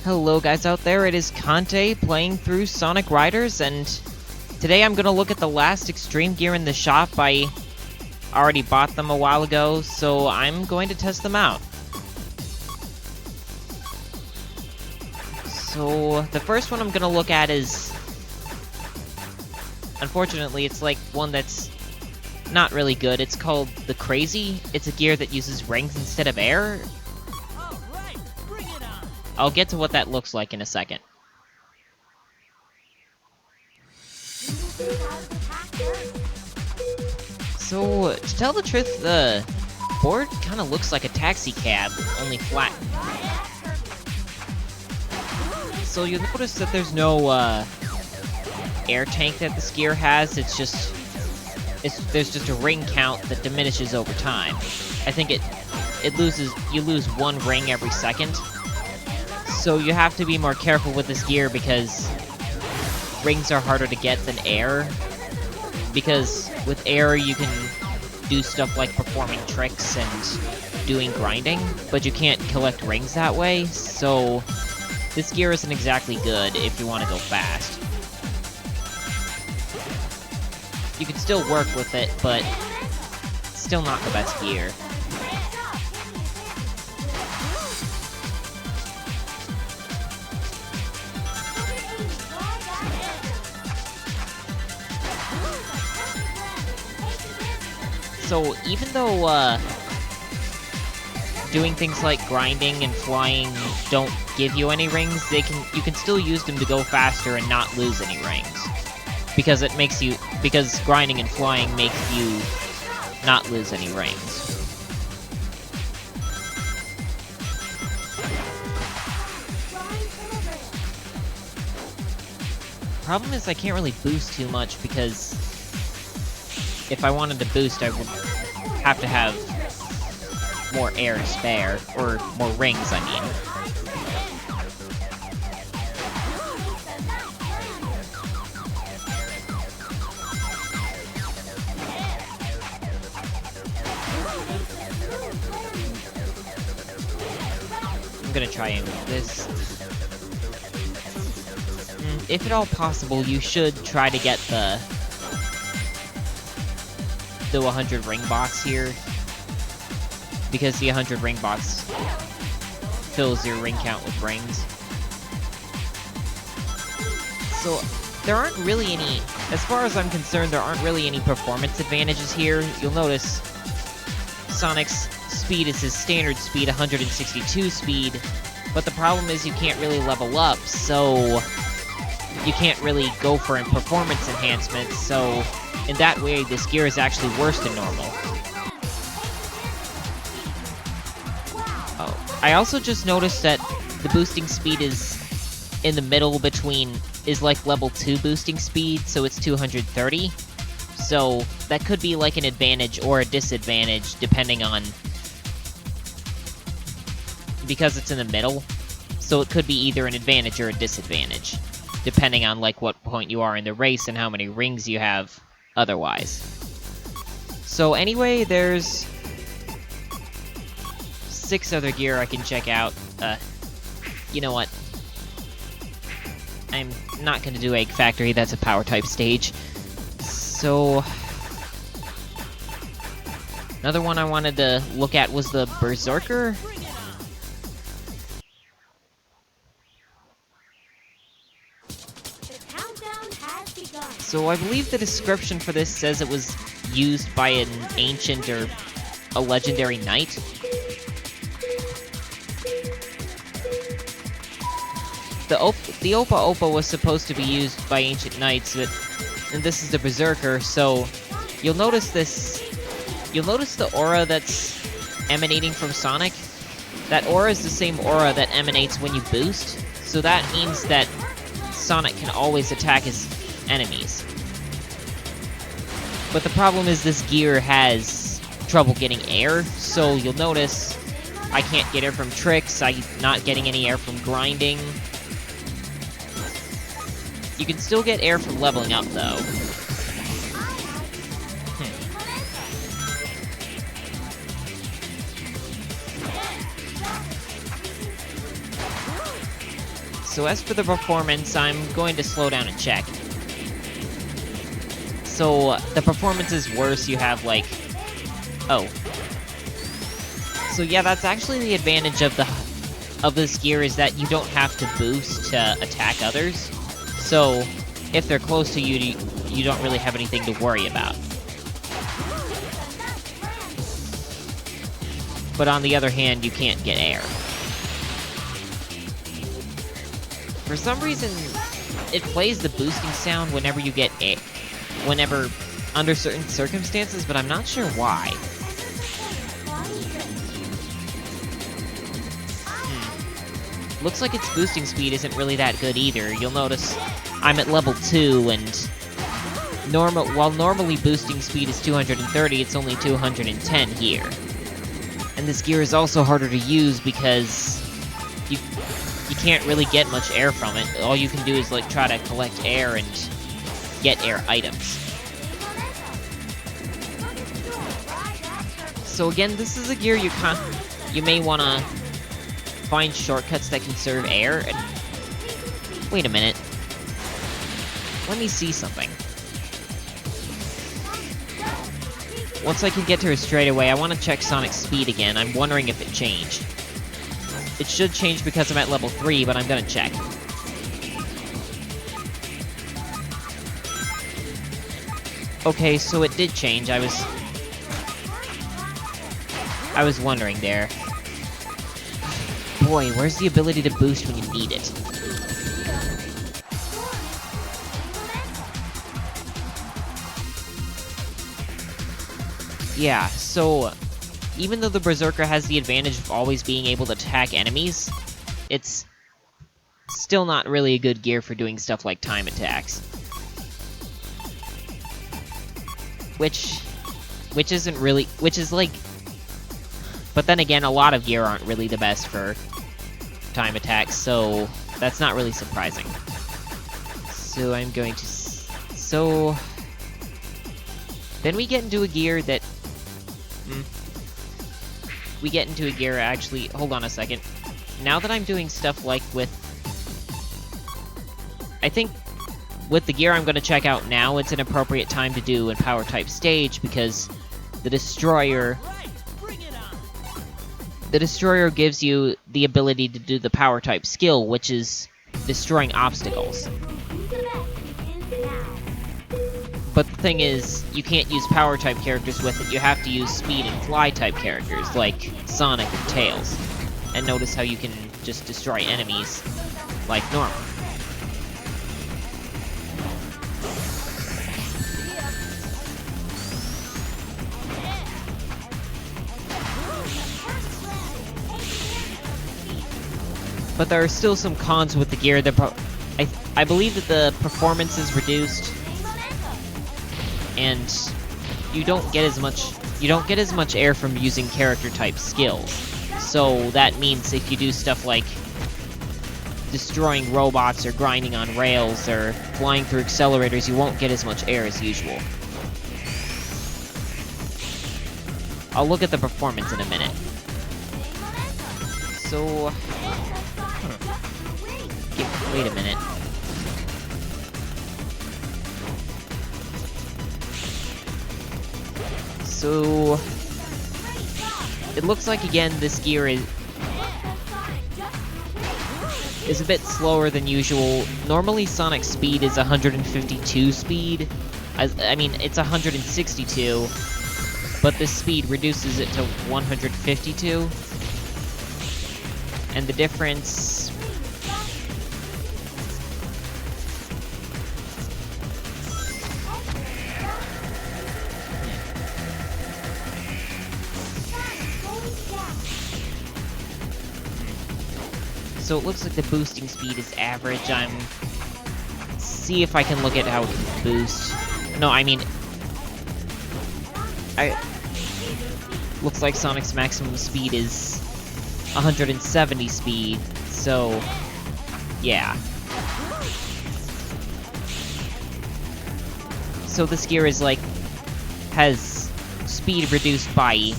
Hello guys out there, it is Kante playing through Sonic Riders, and today I'm going to look at the last extreme gear in the shop. I already bought them a while ago, so I'm going to test them out. So the first one I'm going to look at is, unfortunately, it's like one that's not really good. It's called the Crazy. It's a gear that uses rings instead of air. I'll get to what that looks like in a second. So, to tell the truth, the board kind of looks like a taxi cab, only flat. So you'll notice that there's no air tank that this gear has. There's just a ring count that diminishes over time. I think you lose one ring every second. So you have to be more careful with this gear because rings are harder to get than air. Because with air you can do stuff like performing tricks and doing grinding, but you can't collect rings that way, so this gear isn't exactly good if you want to go fast. You can still work with it, but still not the best gear. So even though doing things like grinding and flying don't give you any rings, you can still use them to go faster and not lose any rings. Because grinding and flying makes you not lose any rings. Problem is I can't really boost too much because if I wanted to boost, I would have to have more air to spare, or more rings, I mean. I'm gonna try and move this. If at all possible, you should try to get the 100 ring box here, because the 100 ring box fills your ring count with rings. So there aren't really any, as far as I'm concerned, there aren't really any performance advantages here. You'll notice Sonic's speed is his standard speed, 162 speed, but the problem is you can't really level up, so you can't really go for a performance enhancement, so in that way, this gear is actually worse than normal. Oh, I also just noticed that the boosting speed is in the middle is like level 2 boosting speed, so it's 230. So that could be like an advantage or a disadvantage depending on, because it's in the middle, so it could be either an advantage or a disadvantage, depending on like what point you are in the race and how many rings you have otherwise. So anyway, there's 6 other gear I can check out. You know what? I'm not gonna do Egg Factory, that's a power type stage. So another one I wanted to look at was the Berserker. So I believe the description for this says it was used by an ancient or a legendary knight. The Opa Opa was supposed to be used by ancient knights, and this is the Berserker, so you'll notice the aura that's emanating from Sonic. That aura is the same aura that emanates when you boost, so that means that Sonic can always attack his enemies. But the problem is this gear has trouble getting air, so you'll notice I can't get air from tricks, I'm not getting any air from grinding. You can still get air from leveling up, though. So as for the performance, I'm going to slow down and check. So the performance is worse, you have like... Oh. So yeah, that's actually the advantage of this gear, is that you don't have to boost to attack others. So if they're close to you, you don't really have anything to worry about. But on the other hand, you can't get air. For some reason, it plays the boosting sound whenever you get air. Whenever, under certain circumstances, but I'm not sure why. Looks like its boosting speed isn't really that good either. You'll notice I'm at level 2, and while normally boosting speed is 230, it's only 210 here. And this gear is also harder to use because you can't really get much air from it. All you can do is like try to collect air and get air items. So again, this is a gear you may want to find shortcuts that conserve air. And wait a minute. Let me see something. Once I can get to her straight away, I want to check Sonic's speed again. I'm wondering if it changed. It should change because I'm at level 3, but I'm gonna check. Okay, so it did change. I was wondering there. Boy, where's the ability to boost when you need it? Yeah, so even though the Berserker has the advantage of always being able to attack enemies, it's still not really a good gear for doing stuff like time attacks. Which is like... But then again, a lot of gear aren't really the best for time attacks, so that's not really surprising. So I'm going to... So... Then we get into a gear that... We get into a gear, actually... Hold on a second. Now that I'm doing stuff like with... I think with the gear I'm going to check out now, it's an appropriate time to do in Power Type Stage, because the Destroyer... The Destroyer gives you the ability to do the Power Type skill, which is destroying obstacles. But the thing is, you can't use Power Type characters with it, you have to use Speed and Fly Type characters, like Sonic and Tails. And notice how you can just destroy enemies like normal. But there are still some cons with the gear. I believe that the performance is reduced, and you don't get as much air from using character type skills. So that means if you do stuff like destroying robots or grinding on rails or flying through accelerators, you won't get as much air as usual. I'll look at the performance in a minute. So... Wait a minute. So... It looks like, again, this gear is a bit slower than usual. Normally, Sonic's speed is 152 speed. I mean, it's 162, but this speed reduces it to 152. And the difference... So it looks like the boosting speed is average. See if I can look at how it can boost. No, I mean... Looks like Sonic's maximum speed is 170 speed, so... Yeah. So this gear is like... has speed reduced by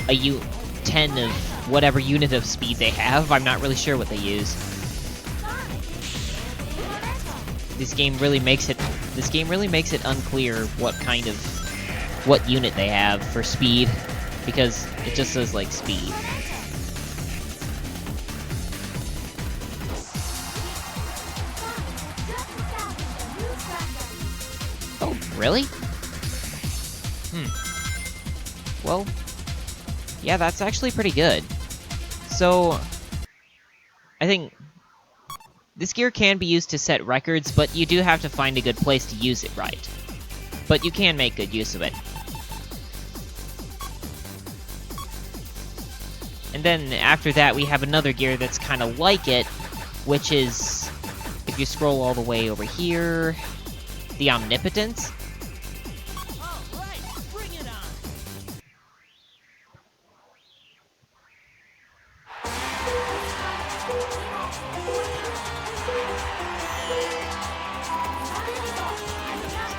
a 10 of whatever unit of speed they have. I'm not really sure what they use. This game really makes it unclear what unit they have for speed, because it just says like speed. Oh, really? Well, yeah, that's actually pretty good. So, I think this gear can be used to set records, but you do have to find a good place to use it right. But you can make good use of it. And then after that, we have another gear that's kind of like it, which is, if you scroll all the way over here, the Omnipotence.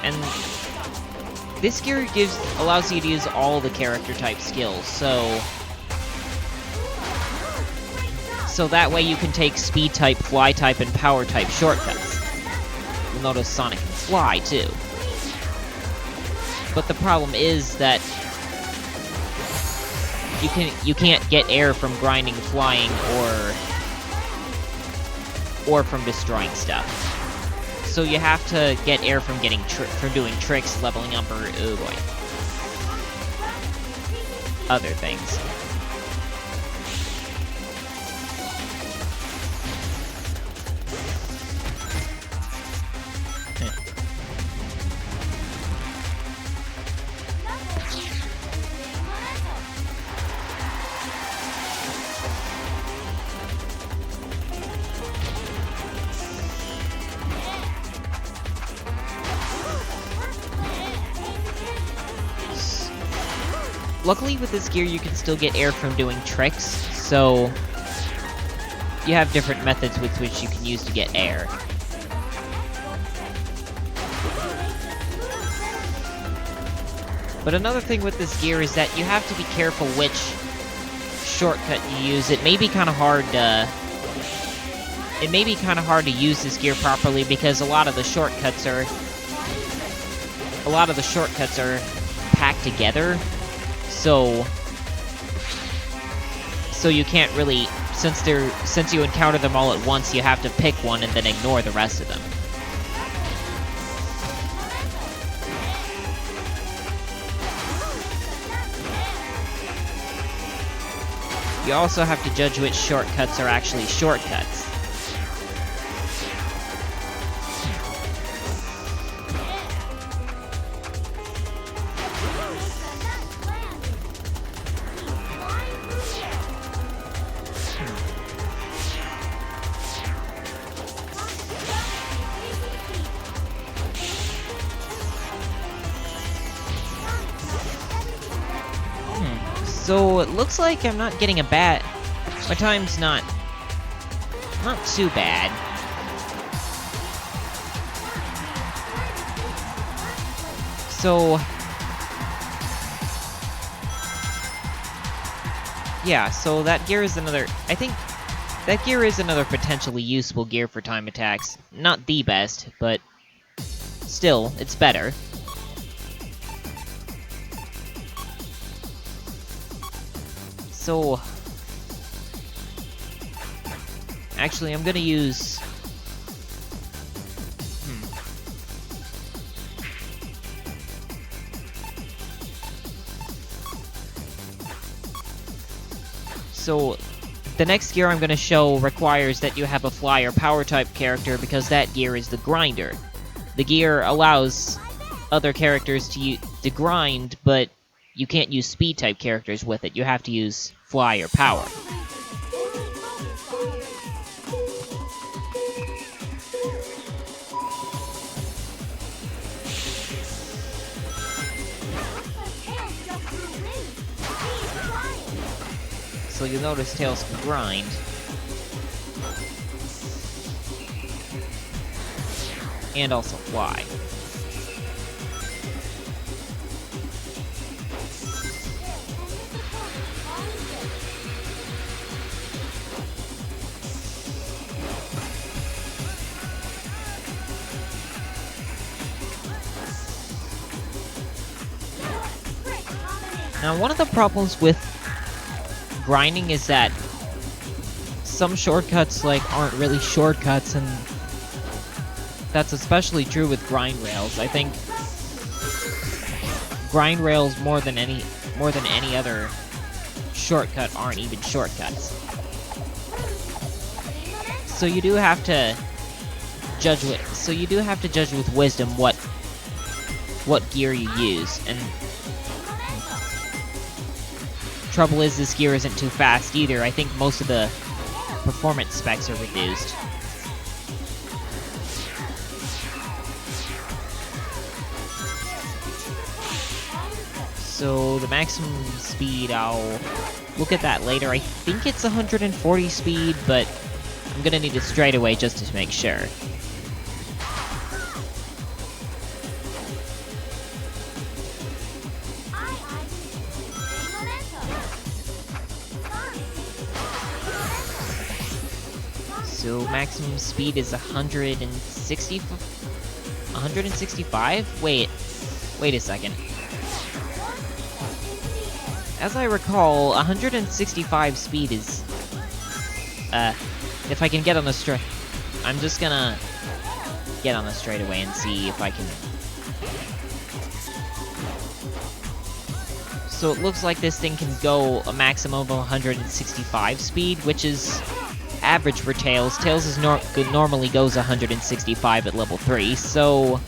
And this gear allows you to use all the character type skills, so that way you can take speed type, fly type, and power type shortcuts. You'll notice Sonic can fly too. But the problem is that you can't get air from grinding, flying, or from destroying stuff. So you have to get air from doing tricks, leveling up, or oh boy, other things. Luckily, with this gear, you can still get air from doing tricks, so you have different methods with which you can use to get air. But another thing with this gear is that you have to be careful which shortcut you use. It may be kind of hard to use this gear properly because a lot of the shortcuts are packed together. So you can't really, since you encounter them all at once, you have to pick one and then ignore the rest of them. You also have to judge which shortcuts are actually shortcuts. So it looks like I'm not getting my time's not too bad. So yeah, so that gear is another, I think that gear is another potentially useful gear for time attacks. Not the best, but still, it's better. So, actually, I'm gonna use... So, the next gear I'm gonna show requires that you have a fly or power type character because that gear is the grinder. The gear allows other characters to grind, but you can't use speed type characters with it. You have to use fly or power. So you'll notice Tails can grind. And also fly. Now, one of the problems with grinding is that some shortcuts, like, aren't really shortcuts, and that's especially true with grind rails. I think grind rails more than any other shortcut aren't even shortcuts. So you do have to judge with wisdom what gear you use. And trouble is, this gear isn't too fast either. I think most of the performance specs are reduced. So the maximum speed, I'll look at that later. I think it's 140 speed, but I'm gonna need it straight away just to make sure. So maximum speed is 165? Wait a second. As I recall, 165 speed is, if I can get on the straight... I'm just gonna get on the straightaway and see if I can... So it looks like this thing can go a maximum of 165 speed, which is average for Tails. Tails is normally goes 165 at level 3, so...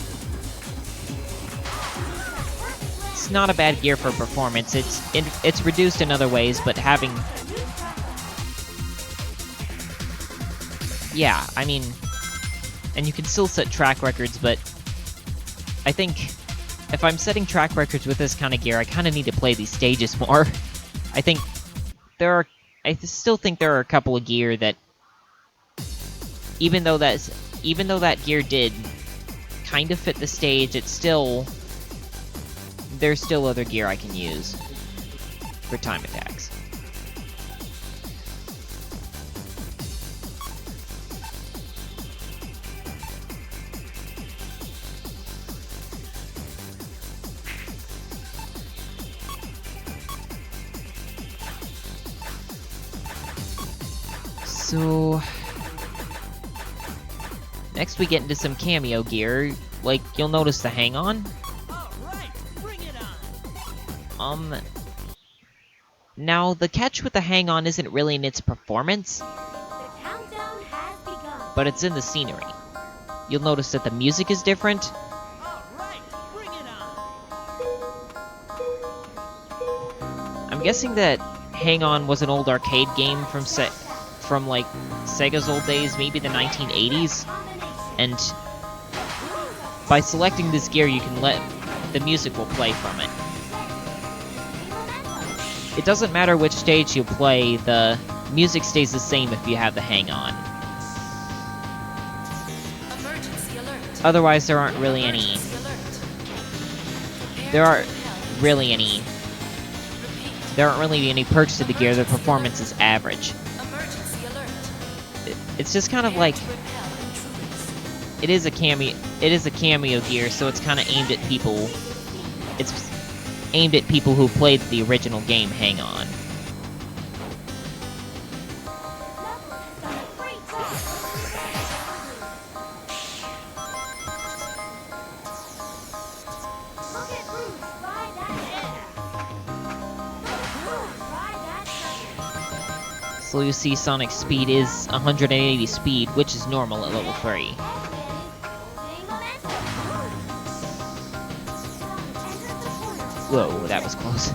It's not a bad gear for performance. It's reduced in other ways, but having... Yeah, I mean... And you can still set track records, but... I think... If I'm setting track records with this kind of gear, I kind of need to play these stages more. I think... I still think there are a couple of gear that... Even though that gear did kind of fit the stage, it's still... There's still other gear I can use for time attacks. So... Next we get into some cameo gear. Like, you'll notice the hang-on. Now, the catch with the hang-on isn't really in its performance, but it's in the scenery. You'll notice that the music is different. I'm guessing that Hang-On was an old arcade game from like Sega's old days, maybe the 1980s, and by selecting this gear you can let the music will play from it. It doesn't matter which stage you play, the music stays the same if you have the hang-on. Otherwise, there aren't really any... There aren't really any perks to the gear. The performance is average. It's just kind of like... It is a cameo gear, so it's kind of aimed at people... It's aimed at people who played the original game Hang On. So you see Sonic's speed is 180 speed, which is normal at level 3. Whoa, that was close.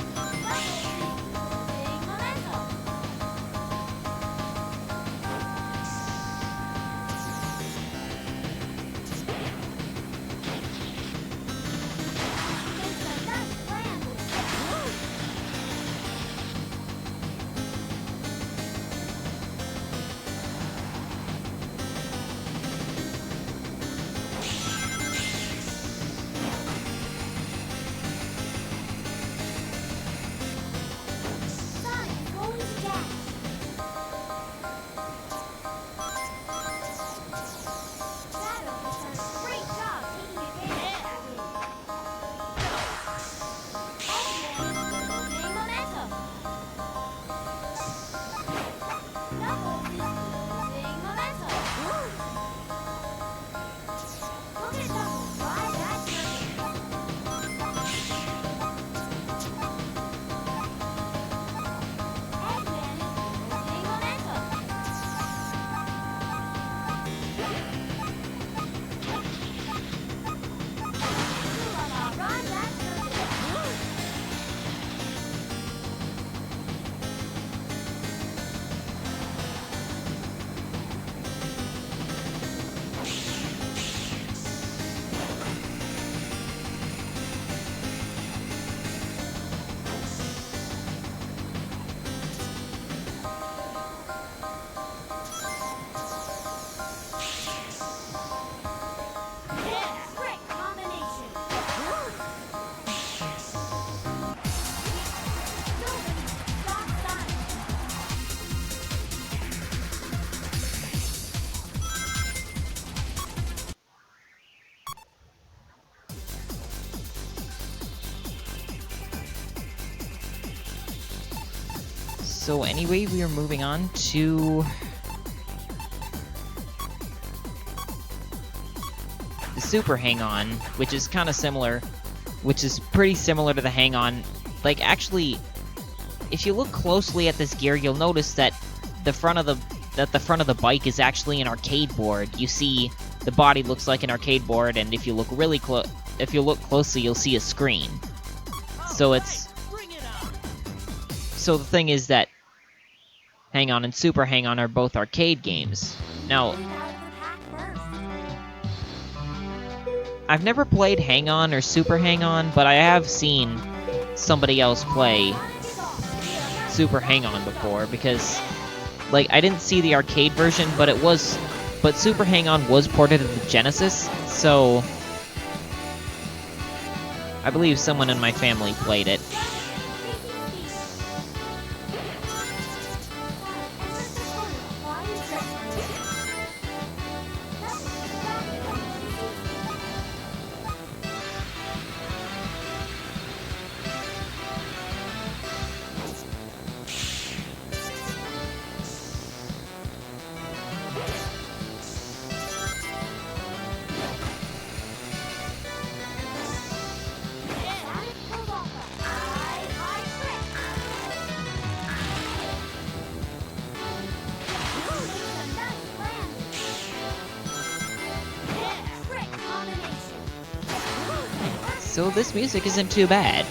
So anyway, we are moving on to the Super Hang-On, which is kind of similar, which is pretty similar to the Hang-On. Like, actually, if you look closely at this gear, you'll notice that the front of the bike is actually an arcade board. You see, the body looks like an arcade board, and if you look really closely, you'll see a screen. So so the thing is that Hang-On and Super Hang-On are both arcade games. Now, I've never played Hang-On or Super Hang-On, but I have seen somebody else play Super Hang-On before, because, like, I didn't see the arcade version, but Super Hang-On was ported to the Genesis, so I believe someone in my family played it. So this music isn't too bad.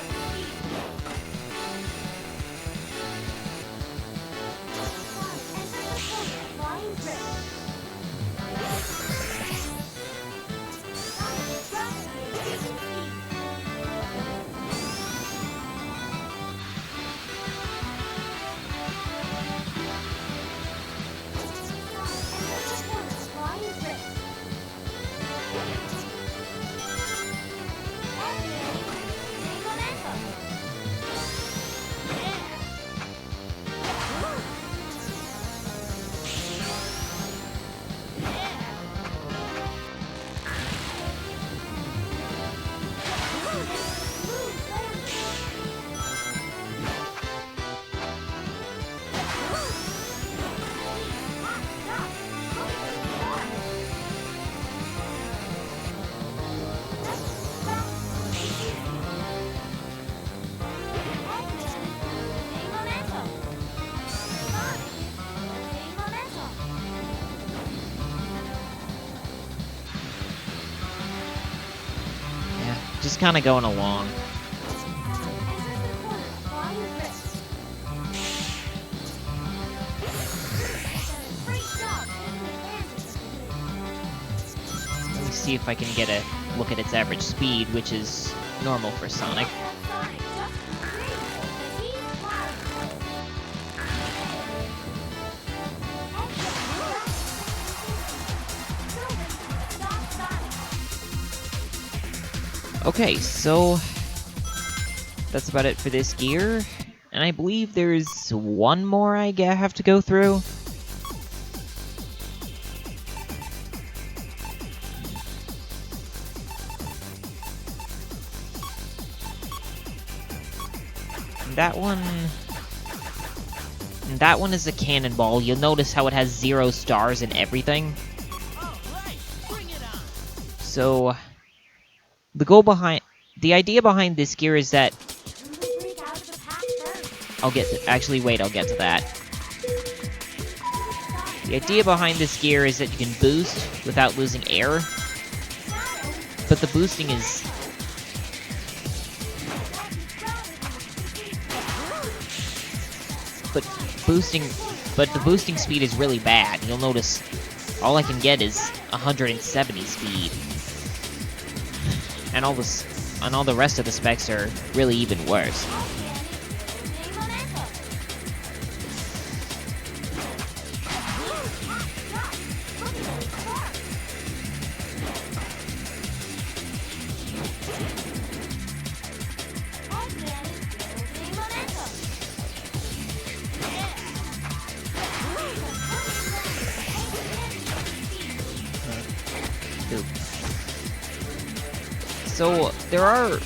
Just kind of going along. Let me see if I can get a look at its average speed, which is normal for Sonic. Okay, so that's about it for this gear, and I believe there's one more I have to go through. That one is a Cannonball. You'll notice how it has 0 stars and everything. So the idea behind this gear is that I'll get to that. The idea behind this gear is that you can boost without losing air, but the boosting the boosting speed is really bad. You'll notice all I can get is 170 speed. And all the rest of the specs are really even worse. So, there are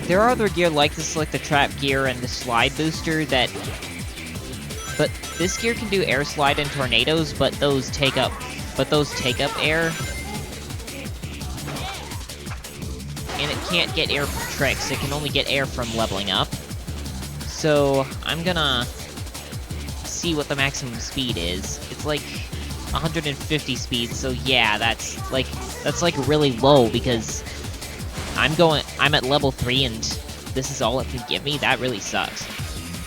There are other gear like this, like the trap gear and the slide booster that... But this gear can do air slide and tornadoes, but those take up air. And it can't get air from tricks, it can only get air from leveling up. So, I'm gonna see what the maximum speed is. It's like 150 speed, so yeah, that's like really low because I'm at level 3 and this is all it can give me. That really sucks.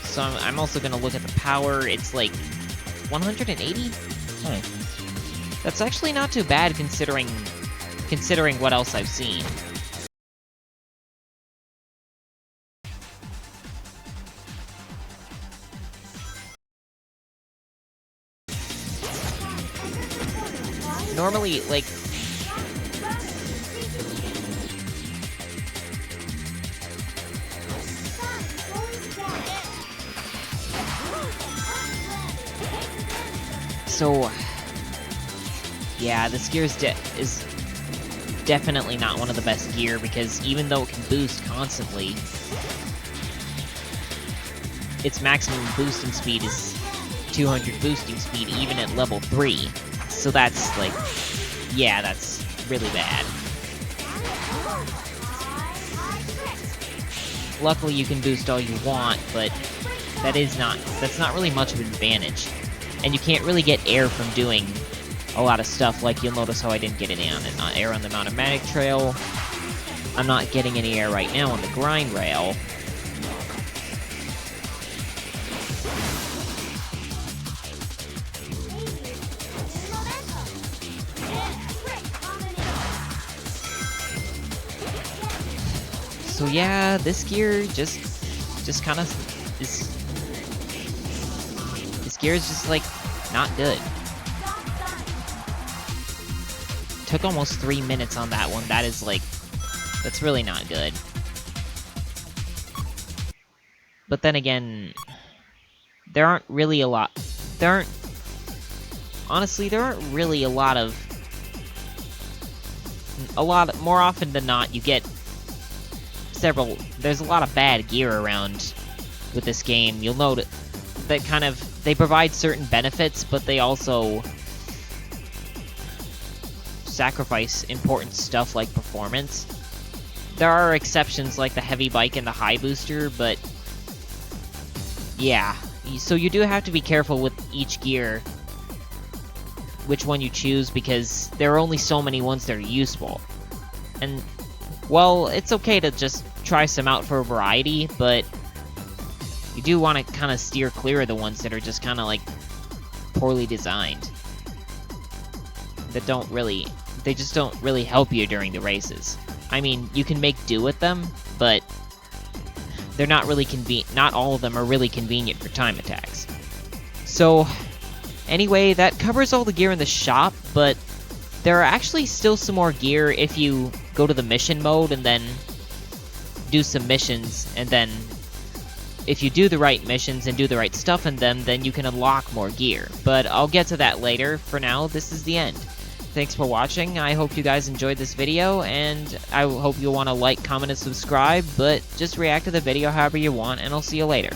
So I'm also gonna look at the power. It's like 180? That's actually not too bad considering what else I've seen. Normally, like... So... Yeah, this gear is definitely not one of the best gear, because even though it can boost constantly, its maximum boosting speed is 200 boosting speed even at level 3. So that's, like, yeah, that's really bad. Luckily you can boost all you want, but that's not really much of an advantage. And you can't really get air from doing a lot of stuff, like you'll notice how I didn't get any air on the Monomatic Trail. I'm not getting any air right now on the Grind Rail. So yeah, this gear just kind of is... This gear is just, like, not good. Took almost 3 minutes on that one. That is, like... That's really not good. But then again... There aren't really a lot... Honestly, there aren't really a lot... More often than not, you get... There's a lot of bad gear around with this game. You'll note that they provide certain benefits, but they also sacrifice important stuff like performance. There are exceptions like the heavy bike and the high booster, but yeah. So you do have to be careful with each gear, which one you choose, because there are only so many ones that are useful. And well, it's okay to just try some out for a variety, but you do want to kind of steer clear of the ones that are just kind of, like, poorly designed. They just don't really help you during the races. I mean, you can make do with them, but they're not really not all of them are really convenient for time attacks. So, anyway, that covers all the gear in the shop, but there are actually still some more gear if you go to the mission mode and then do some missions, and then if you do the right missions and do the right stuff in them, then you can unlock more gear. But I'll get to that later. For now, this is the end. Thanks for watching. I hope you guys enjoyed this video, and I hope you'll want to like, comment, and subscribe, but just react to the video however you want, and I'll see you later.